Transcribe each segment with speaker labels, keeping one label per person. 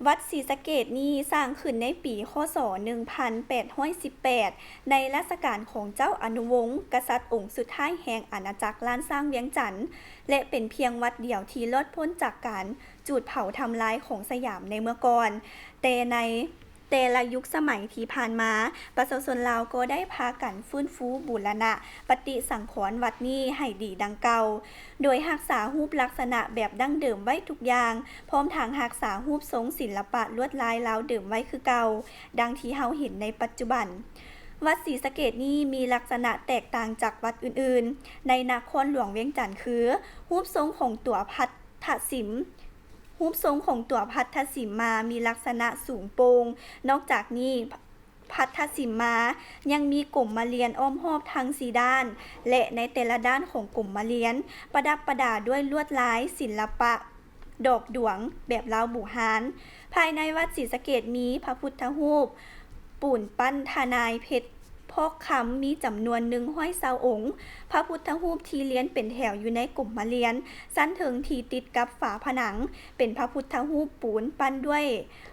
Speaker 1: วัดศรีสะเกษนี้สร้างขึ้นในปีคศ1818ในรัชกาลของเจ้าอนุวงศ์กษัตริย์องค์สุดท้ายแห่งอาณาจักรล้านสร้างเวียงจันทน์และเป็นเพียงวัดเดียวที่รอดพ้นจากการจูดเผาทำลายของสยามในเมื่อก่อนแต่ละยุคสมัยที่ผ่านมาประชาชนลาวก็ได้พากันฟื้นฟูบูรณะปฏิสังขรณ์วัดนี้ให้ดีดังเก่าโดยรักษารูปลักษณะแบบดั้งเดิมไว้ทุกอย่างพร้อมทางรักษารูปทรงศิลปะลวดลายลาวเดิมไว้คือเก่าดังที่เฮาเห็นในปัจจุบันวัดศรีสะเกษนี้มีลักษณะแตกต่างจากวัดอื่นๆในนครหลวงเวียงจันทน์คือรูปทรงของตัวพัทธศิมรูปทรงของตัวพัทธศิมมามีลักษณะสูงโปร่งนอกจากนี้พัทธศิมมายังมีกลุ่มมะเรียนอ้อมรอบทั้ง4ด้านและในแต่ละด้านของกลุ่มมะเรียนประดับประดาด้วยลวดลายศิลปะดอกดวงแบบลาวบูฮานภายในวัดศรีสะเกษมีพระพุทธรูปปูนปั้นทนายเพชรพอกคำมีจำนวน120องค์พระพุทธรูปที่เลี้ยนเป็นแถวอยู่ในกลุ่มมะเรียนสั้นถึงที่ติดกับฝาผนังเป็นพระพุทธรูปปูนปั้นด้วย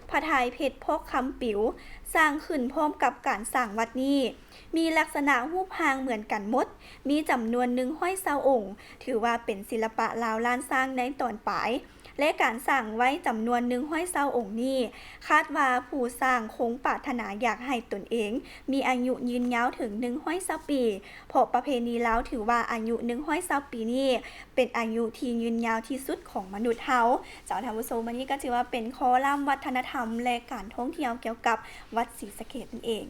Speaker 1: พระทายเพชรพอกคำปิ๋วสร้างขึ้นพร้อมกับการสร้างวัดนี้มีลักษณะรูปร่างเหมือนกันหมดมีจำนวน120องค์ถือว่าเป็นศิลปะลาวล้านสร้างในตอนปลายและการสร้างไว้จำนวน120องค์นี้คาดว่าผู้สร้างคงปรารถนาอยากให้ตนเองมีอายุยืนยาวถึง120ปีเพราะประเพณีลาวถือว่าอายุ120ปีนี้เป็นอายุที่ยืนยาวที่สุดของมนุษย์เฮาเจ้าท่านผู้ชมวันนี้ก็ถือว่าเป็นคอลัมน์วัฒนธรรมและการท่องเที่ยวเกี่ยวกับวัดศรีสะเกษนั่นเอง